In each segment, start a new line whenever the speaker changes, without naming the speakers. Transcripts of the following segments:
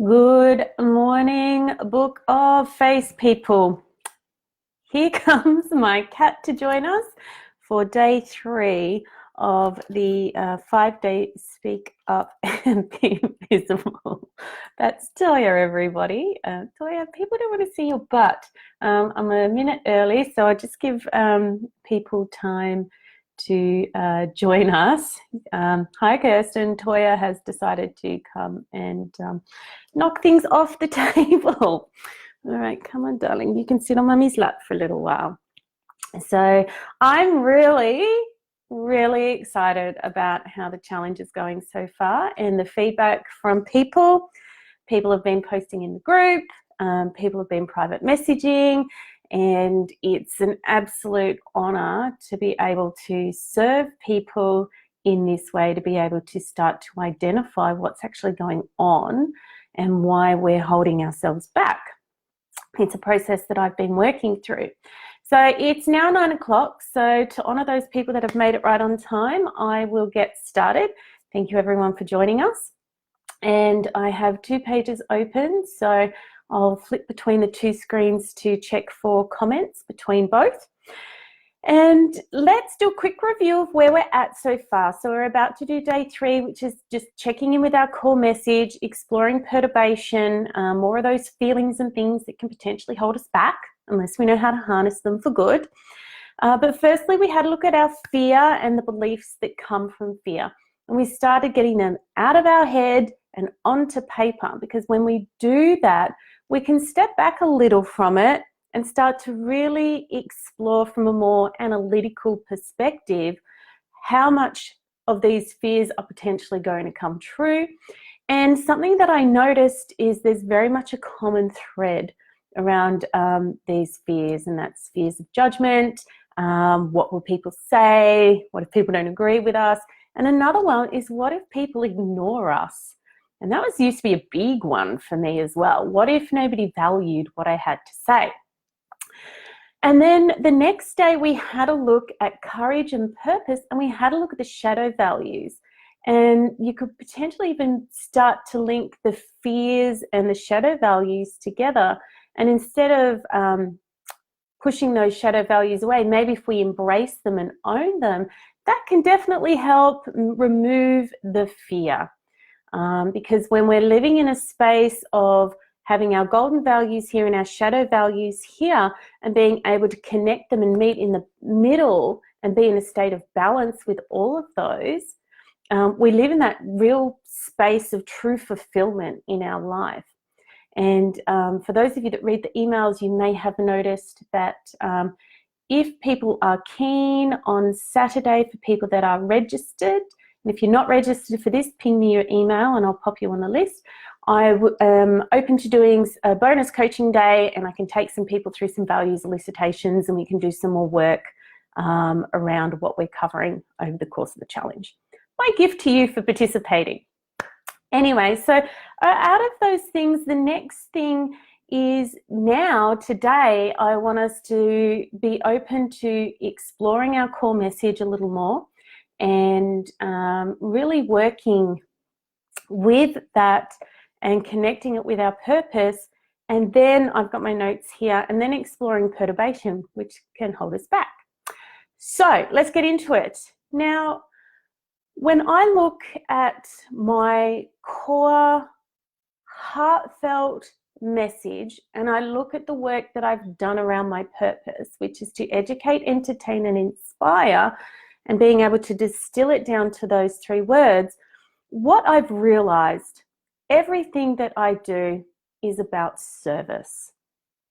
Good morning, Book of Face people. Here comes my cat to join us for day 3 of the 5-day Speak Up and Be Visible. That's Toya, everybody. Toya, people don't want to see your butt. I'm a minute early, so I just give people time to join us. Hi, Kirsten. Toya has decided to come and knock things off the table. All right, come on, darling. You can sit on Mummy's lap for a little while. So I'm really excited about how the challenge is going so far and the feedback from people. People have been posting in the group. People have been private messaging. And it's an absolute honor to be able to serve people in this way, to be able to start to identify what's actually going on and why we're holding ourselves back. It's a process that I've been working through. So it's now 9 o'clock. So to honor those people that have made it right on time, I will get started. Thank you everyone for joining us. And I have 2 pages open. So I'll flip between the 2 screens to check for comments between both. And let's do a quick review of where we're at so far. So we're about to do day 3, which is just checking in with our core message, exploring perturbation, more of those feelings and things that can potentially hold us back unless we know how to harness them for good. But firstly, we had a look at our fear and the beliefs that come from fear. And we started getting them out of our head and onto paper, because when we do that, we can step back a little from it and start to really explore from a more analytical perspective how much of these fears are potentially going to come true. And something that I noticed is there's very much a common thread around these fears, and that's fears of judgment. What will people say? What if people don't agree with us? And another one is, what if people ignore us? And that was used to be a big one for me as well. What if nobody valued what I had to say? And then the next day we had a look at courage and purpose, and we had a look at the shadow values. And you could potentially even start to link the fears and the shadow values together. And instead of pushing those shadow values away, maybe if we embrace them and own them, that can definitely help remove the fear. Because when we're living in a space of having our golden values here and our shadow values here, and being able to connect them and meet in the middle and be in a state of balance with all of those, we live in that real space of true fulfillment in our life. And for those of you that read the emails, you may have noticed that if people are keen on Saturday, for people that are registered, and if you're not registered for this, ping me your email and I'll pop you on the list. I am open to doing a bonus coaching day, and I can take some people through some values elucidations, and we can do some more work around what we're covering over the course of the challenge. My gift to you for participating. Anyway, so out of those things, the next thing is, now today I want us to be open to exploring our core message a little more, and really working with that and connecting it with our purpose. And then I've got my notes here, and then exploring perturbation, which can hold us back. So let's get into it. Now, when I look at my core heartfelt message, and I look at the work that I've done around my purpose, which is to educate, entertain, and inspire, and being able to distill it down to those 3 words, what I've realized, everything that I do is about service,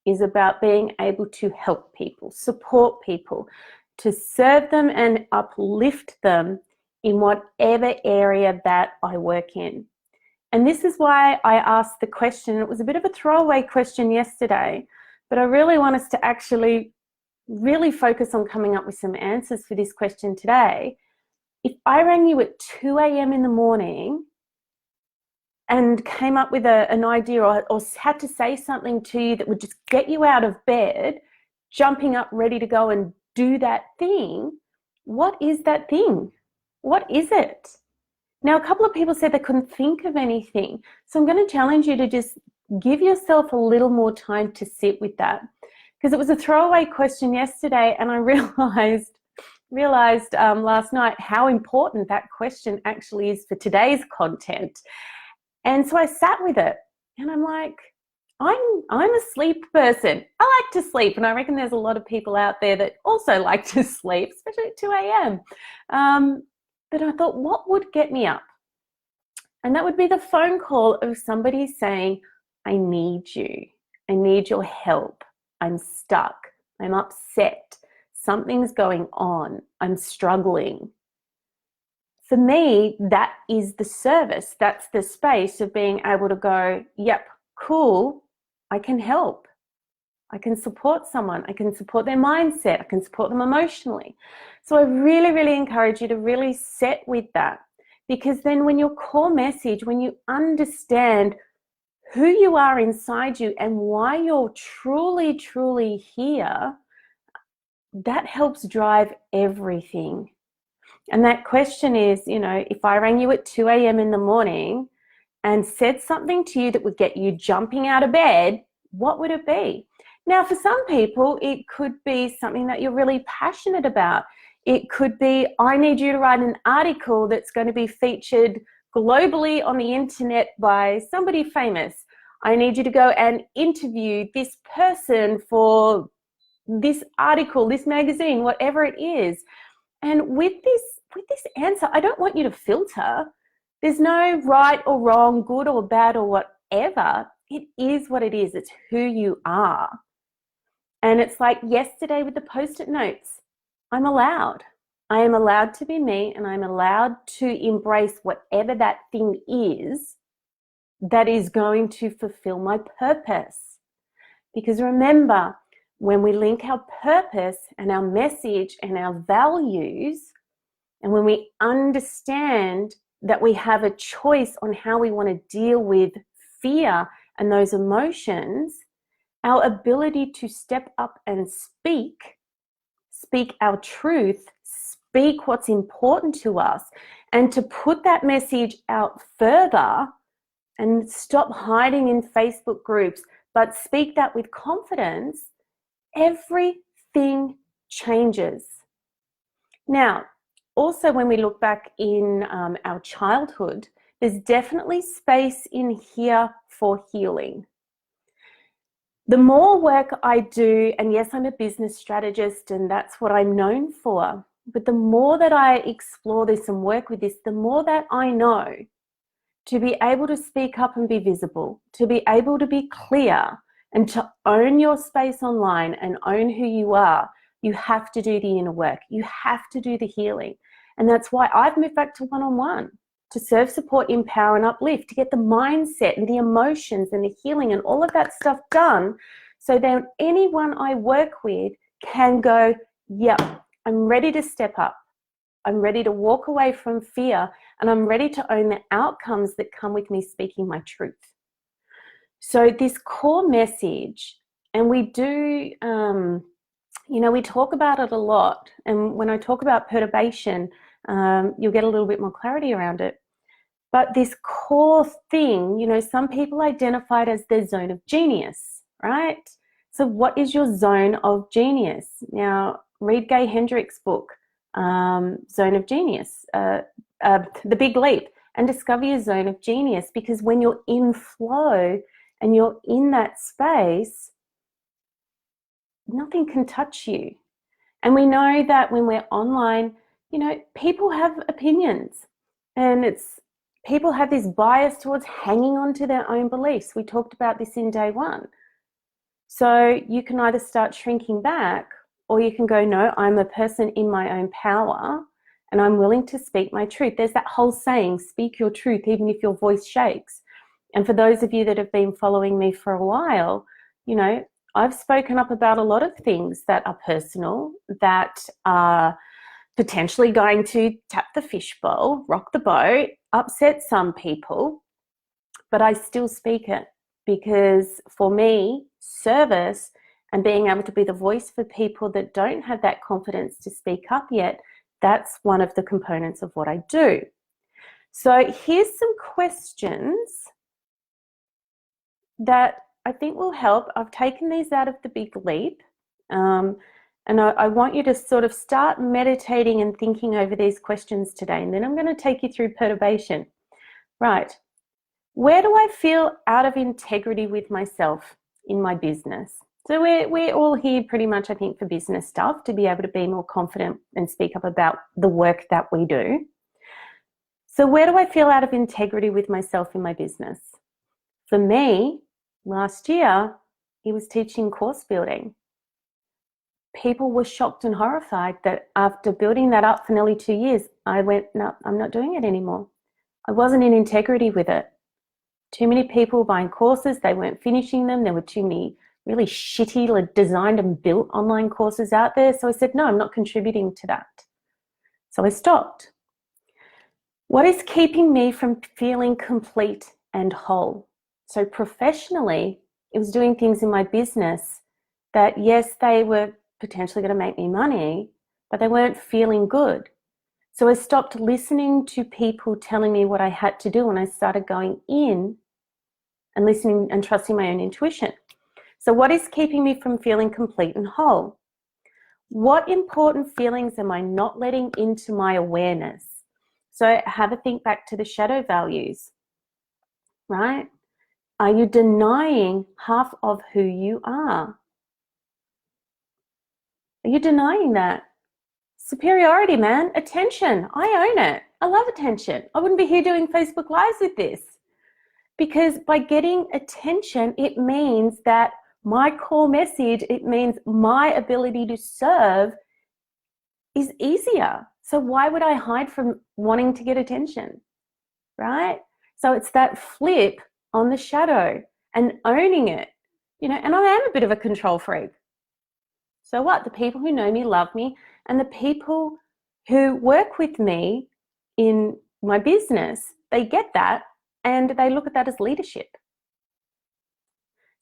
is about being able to help people, support people, to serve them and uplift them in whatever area that I work in. And this is why I asked the question. It was a bit of a throwaway question yesterday, but I really want us to actually really focus on coming up with some answers for this question today. If I rang you at 2 a.m. in the morning and came up with an idea, or had to say something to you that would just get you out of bed, jumping up ready to go and do that thing, what is that thing? What is it? Now, a couple of people said they couldn't think of anything. So I'm going to challenge you to just give yourself a little more time to sit with that. Because it was a throwaway question yesterday, and I realized last night how important that question actually is for today's content. And so I sat with it, and I'm like, I'm a sleep person. I like to sleep, and I reckon there's a lot of people out there that also like to sleep, especially at 2 a.m. But I thought, what would get me up? And that would be the phone call of somebody saying, I need you. I need your help. I'm stuck. I'm upset. Something's going on. I'm struggling. For me, that is the service. That's the space of being able to go, yep, cool, I can help. I can support someone. I can support their mindset. I can support them emotionally. So I really, really encourage you to really sit with that, because then when your core message, when you understand who you are inside you and why you're truly, truly here, that helps drive everything. And that question is, if I rang you at 2 a.m. in the morning and said something to you that would get you jumping out of bed, what would it be? Now, for some people, it could be something that you're really passionate about. It could be, I need you to write an article that's going to be featured globally on the internet by somebody famous. I need you to go and interview this person for this article, this magazine, whatever it is. And with this answer, I don't want you to filter. There's no right or wrong, good or bad or whatever. It is what it is. It's who you are. And it's like yesterday with the Post-it notes. I'm allowed. I am allowed to be me, and I'm allowed to embrace whatever that thing is that is going to fulfill my purpose. Because remember, when we link our purpose and our message and our values, and when we understand that we have a choice on how we want to deal with fear and those emotions, our ability to step up and speak our truth, speak what's important to us, and to put that message out further and stop hiding in Facebook groups, but speak that with confidence, everything changes. Now, also when we look back in our childhood, there's definitely space in here for healing. The more work I do, and yes, I'm a business strategist and that's what I'm known for, but the more that I explore this and work with this, the more that I know to be able to speak up and be visible, to be able to be clear, and to own your space online and own who you are, you have to do the inner work. You have to do the healing. And that's why I've moved back to one-on-one, to serve, support, empower, and uplift, to get the mindset and the emotions and the healing and all of that stuff done, so that anyone I work with can go, yep, I'm ready to step up. I'm ready to walk away from fear, and I'm ready to own the outcomes that come with me speaking my truth. So this core message, and we do, we talk about it a lot. And when I talk about perturbation, you'll get a little bit more clarity around it. But this core thing, some people identify it as their zone of genius, right? So what is your zone of genius? Now, read Gay Hendricks' book, Zone of Genius, The Big Leap, and discover your zone of genius, because when you're in flow and you're in that space, nothing can touch you. And we know that when we're online, people have opinions, and people have this bias towards hanging on to their own beliefs. We talked about this in day one. So you can either start shrinking back, or you can go, no, I'm a person in my own power and I'm willing to speak my truth. There's that whole saying, speak your truth even if your voice shakes. And for those of you that have been following me for a while, I've spoken up about a lot of things that are personal, that are potentially going to tap the fishbowl, rock the boat, upset some people, but I still speak it, because for me, service and being able to be the voice for people that don't have that confidence to speak up yet, that's one of the components of what I do. So here's some questions that I think will help. I've taken these out of the Big Leap, and I want you to sort of start meditating and thinking over these questions today, and then I'm going to take you through perturbation. Right. Where do I feel out of integrity with myself in my business? So we're all here pretty much, I think, for business stuff, to be able to be more confident and speak up about the work that we do. So where do I feel out of integrity with myself in my business? For me, last year, it was teaching course building. People were shocked and horrified that after building that up for nearly 2 years, I went, no, I'm not doing it anymore. I wasn't in integrity with it. Too many people buying courses, they weren't finishing them. There were too many really shitty designed and built online courses out there. So I said, no, I'm not contributing to that. So I stopped. What is keeping me from feeling complete and whole? So professionally, it was doing things in my business that, yes, they were potentially going to make me money, but they weren't feeling good. So I stopped listening to people telling me what I had to do, and I started going in and listening and trusting my own intuition. So what is keeping me from feeling complete and whole? What important feelings am I not letting into my awareness? So have a think back to the shadow values, right? Are you denying half of who you are? Are you denying that? Superiority, man. Attention. I own it. I love attention. I wouldn't be here doing Facebook Lives with this. Because by getting attention, it means that my core message, it means my ability to serve is easier. So why would I hide from wanting to get attention, right? So it's that flip on the shadow and owning it, and I am a bit of a control freak. So what? The people who know me love me, and the people who work with me in my business, they get that and they look at that as leadership.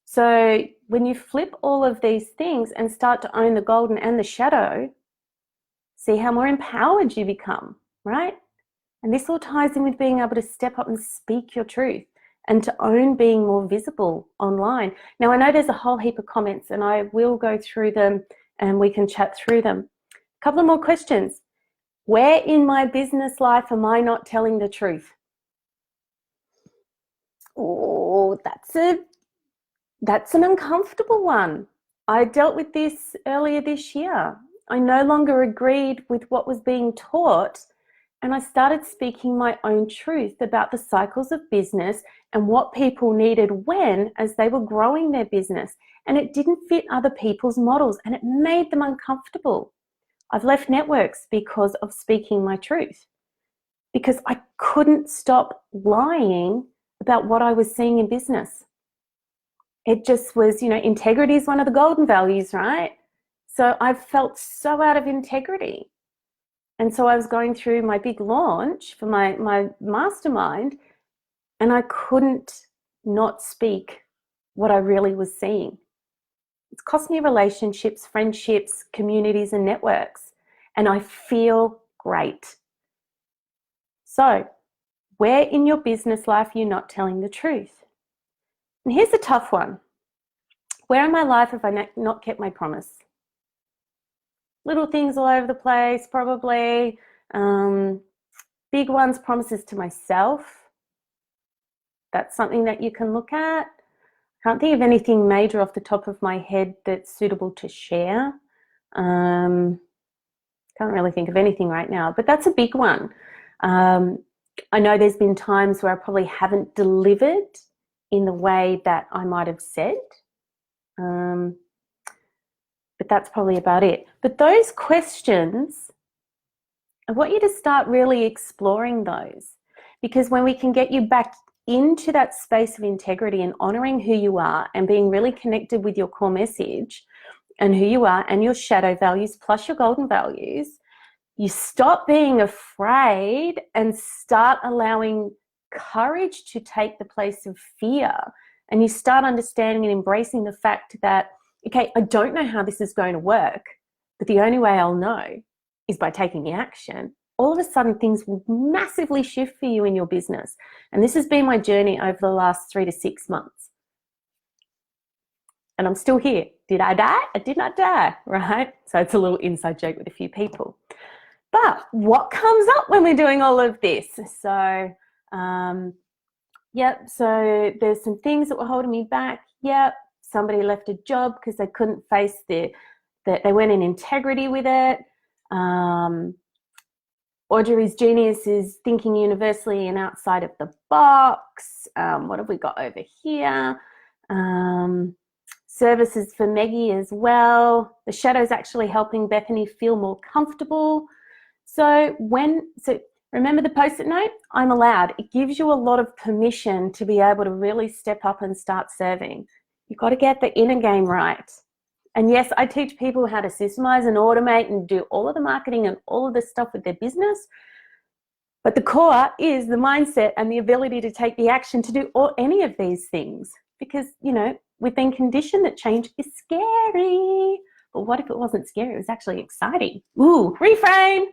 So when you flip all of these things and start to own the golden and the shadow, see how more empowered you become, right? And this all ties in with being able to step up and speak your truth and to own being more visible online. Now, I know there's a whole heap of comments, and I will go through them and we can chat through them. A couple of more questions. Where in my business life am I not telling the truth? Oh, that's an uncomfortable one. I dealt with this earlier this year. I no longer agreed with what was being taught, and I started speaking my own truth about the cycles of business and what people needed when, as they were growing their business. And it didn't fit other people's models, and it made them uncomfortable. I've left networks because of speaking my truth, because I couldn't stop lying about what I was seeing in business. It just was, integrity is one of the golden values, right? So I felt so out of integrity. And so I was going through my big launch for my mastermind, and I couldn't not speak what I really was seeing. It's cost me relationships, friendships, communities, and networks. And I feel great. So where in your business life are you not telling the truth? And here's a tough one. Where in my life have I not kept my promise? Little things all over the place, probably. Big ones, promises to myself. That's something that you can look at. Can't think of anything major off the top of my head that's suitable to share. Can't really think of anything right now, but that's a big one. I know there's been times where I probably haven't delivered in the way that I might have said. But that's probably about it. But those questions, I want you to start really exploring those, because when we can get you back into that space of integrity and honoring who you are and being really connected with your core message and who you are and your shadow values plus your golden values, you stop being afraid and start allowing courage to take the place of fear. And you start understanding and embracing the fact that, okay, I don't know how this is going to work, but the only way I'll know is by taking the action. all of a sudden things will massively shift for you in your business. And this has been my journey over the last 3 to 6 months. And I'm still here. Did I die? I did not die, right? So it's a little inside joke with a few people. But what comes up when we're doing all of this? So, so there's some things that were holding me back. Somebody left a job because they couldn't face that they weren't in integrity with it. Audrey's genius is thinking universally and outside of the box. What have we got over here? Services for Maggie as well. The shadow's actually helping Bethany feel more comfortable. So remember the post-it note? I'm allowed. It gives you a lot of permission to be able to really step up and start serving. You've got to get the inner game right. And yes, I teach people how to systemize and automate and do all of the marketing and all of this stuff with their business. But the core is the mindset and the ability to take the action to do any of these things. Because, we've been conditioned that change is scary. But what if it wasn't scary? It was actually exciting. Ooh, reframe.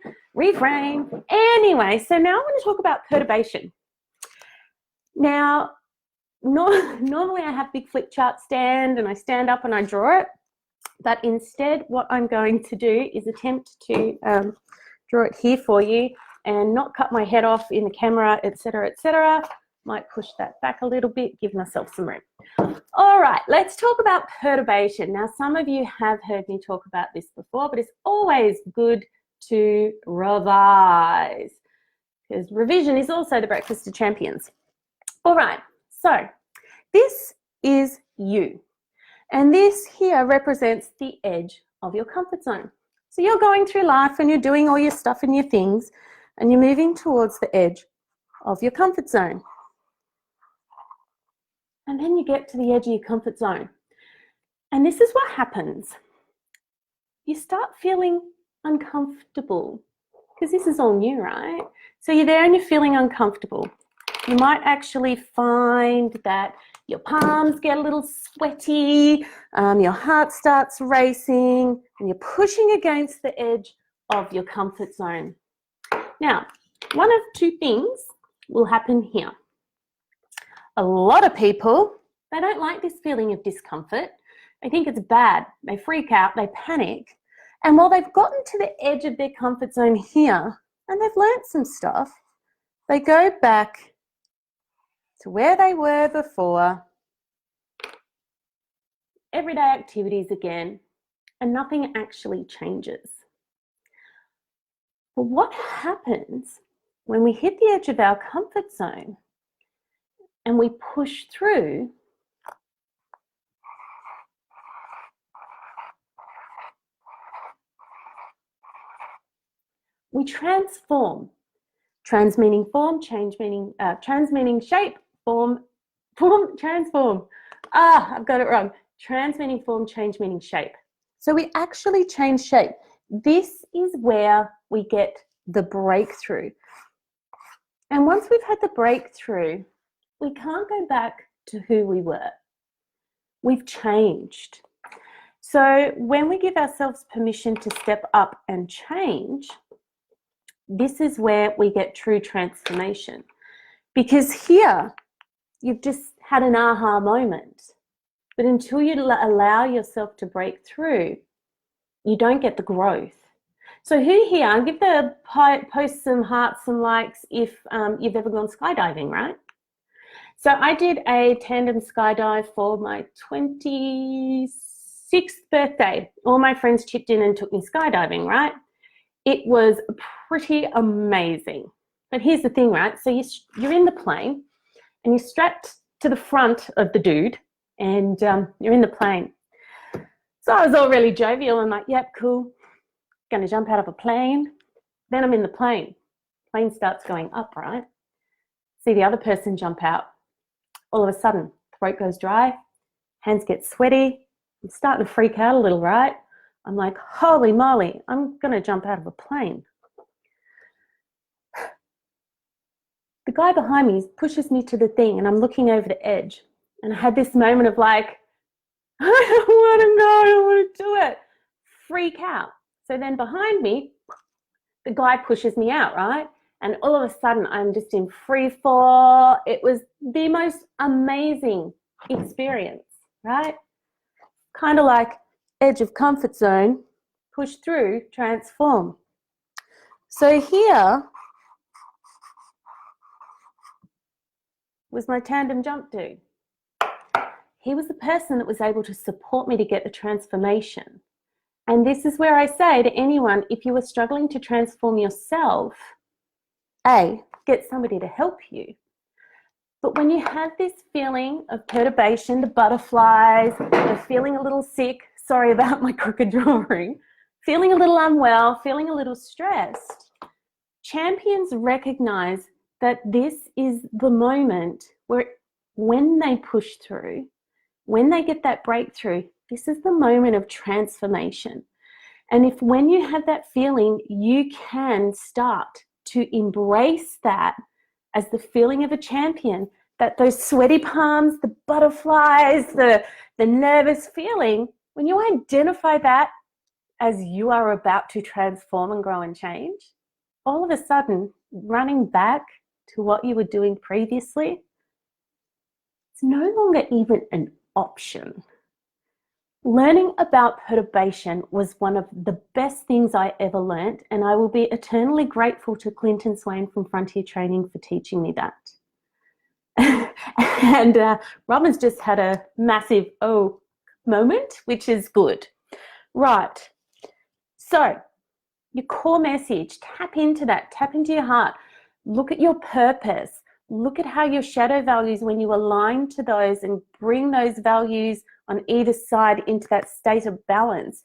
Anyway, so now I want to talk about perturbation. Now, normally I have big flip chart stand and I stand up and I draw it. But instead, what I'm going to do is attempt to draw it here for you and not cut my head off in the camera, etc., etc. Might push that back a little bit, give myself some room. All right, let's talk about perturbation. Now, some of you have heard me talk about this before, but it's always good to revise because revision is also the breakfast of champions. All right, so this is you. And this here represents the edge of your comfort zone. So you're going through life and you're doing all your stuff and your things and you're moving towards the edge of your comfort zone. And then you get to the edge of your comfort zone. And this is what happens. You start feeling uncomfortable because this is all new, right? So you're there and you're feeling uncomfortable. You might actually find that your palms get a little sweaty, your heart starts racing, and you're pushing against the edge of your comfort zone. Now, one of two things will happen here. A lot of people, they don't like this feeling of discomfort. They think it's bad. They freak out, they panic. And while they've gotten to the edge of their comfort zone here, and they've learned some stuff, they go back to where they were before, everyday activities again, and nothing actually changes. But what happens when we hit the edge of our comfort zone and we push through? We transform. Trans meaning form, change meaning, trans meaning shape, form, transform. I've got it wrong. Trans meaning form, change meaning shape. So we actually change shape. This is where we get the breakthrough. And once we've had the breakthrough, we can't go back to who we were. We've changed. So when we give ourselves permission to step up and change, this is where we get true transformation. Because here, you've just had an aha moment. But until you allow yourself to break through, you don't get the growth. So who here, I'll give the post some hearts, some likes if you've ever gone skydiving, right? So I did a tandem skydive for my 26th birthday. All my friends chipped in and took me skydiving, right? It was pretty amazing. But here's the thing, right? So you're in the plane and you're strapped to the front of the dude and you're in the plane. So I was all really jovial. I'm like, yep, cool. Gonna jump out of a plane. Then I'm in the plane. Plane starts going up, right? See the other person jump out. All of a sudden, throat goes dry, hands get sweaty. I'm starting to freak out a little, right? I'm like, holy moly, I'm gonna jump out of a plane. The guy behind me pushes me to the thing and I'm looking over the edge. And I had this moment of like, I don't want to go, I don't want to do it. Freak out. So then behind me, the guy pushes me out, right? And all of a sudden I'm just in free fall. It was the most amazing experience, right? Kind of like edge of comfort zone, push through, transform. So here was my tandem jump dude. He was the person that was able to support me to get the transformation. And this is where I say to anyone, if you are struggling to transform yourself, get somebody to help you. But when you have this feeling of perturbation, the butterflies, the feeling a little sick, sorry about my crooked drawing, feeling a little unwell, feeling a little stressed, champions recognize that this is the moment where when they push through, when they get that breakthrough, this is the moment of transformation. And if when you have that feeling, you can start to embrace that as the feeling of a champion, that those sweaty palms, the butterflies, the nervous feeling, when you identify that as you are about to transform and grow and change, all of a sudden, running back to what you were doing previously, it's no longer even an option. Learning about perturbation was one of the best things I ever learned, and I will be eternally grateful to Clinton Swain from Frontier Training for teaching me that. And Robin's just had a massive moment, which is good. Right. So your core message, tap into that, tap into your heart, look at your purpose, look at how your shadow values, when you align to those and bring those values on either side into that state of balance,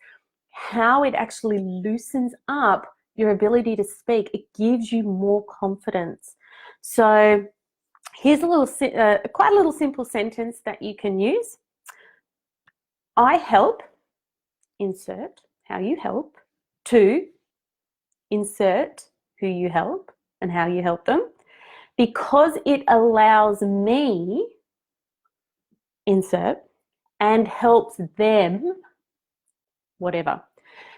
how it actually loosens up your ability to speak. It gives you more confidence. So here's a little, quite a little simple sentence that you can use. I help, insert how you help, to insert who you help and how you help them, because it allows me, insert, and helps them, whatever.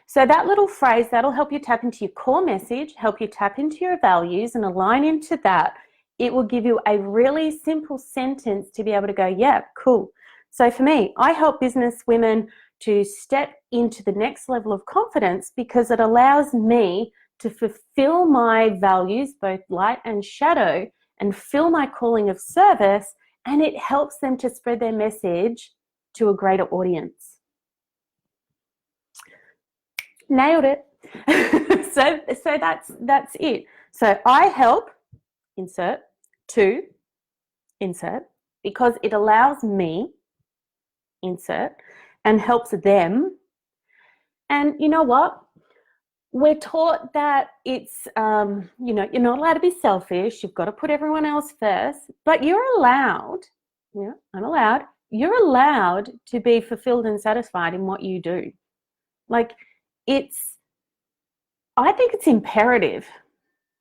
So that little phrase, that'll help you tap into your core message, help you tap into your values and align into that. It will give you a really simple sentence to be able to go, yeah, cool. So for me, I help business women to step into the next level of confidence because it allows me to fulfill my values, both light and shadow, and fill my calling of service, and it helps them to spread their message to a greater audience. Nailed it. So that's it. So I help, insert, to, insert, because it allows me, insert, and helps them. And you know what? We're taught that it's, you're not allowed to be selfish. You've got to put everyone else first, but you're allowed, I'm allowed, you're allowed to be fulfilled and satisfied in what you do. Like I think it's imperative,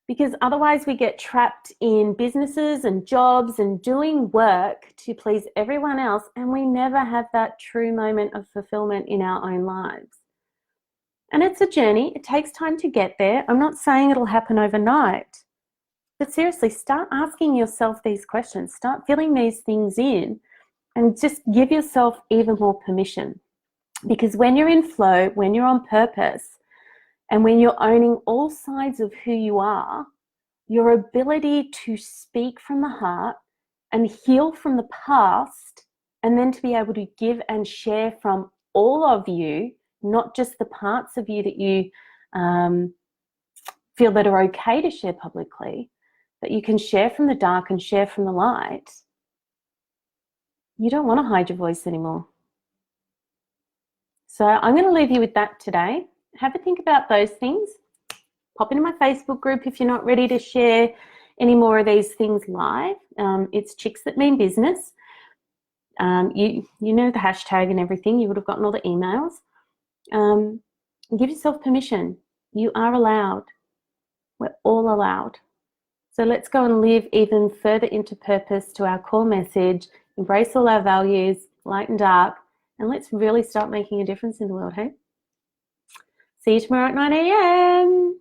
because otherwise we get trapped in businesses and jobs and doing work to please everyone else, and we never have that true moment of fulfillment in our own lives. And it's a journey. It takes time to get there. I'm not saying it'll happen overnight, but seriously, start asking yourself these questions. Start filling these things in and just give yourself even more permission. Because when you're in flow, when you're on purpose, and when you're owning all sides of who you are, your ability to speak from the heart and heal from the past, and then to be able to give and share from all of you, not just the parts of you that you feel that are okay to share publicly, that you can share from the dark and share from the light. You don't want to hide your voice anymore. So I'm going to leave you with that today. Have a think about those things. Pop into my Facebook group if you're not ready to share any more of these things live. It's Chicks That Mean Business. You know the hashtag and everything. You would have gotten all the emails. Give yourself permission. You are allowed. We're all allowed. So let's go and live even further into purpose, to our core message, embrace all our values, light and dark, and let's really start making a difference in the world, hey? See you tomorrow at 9 a.m.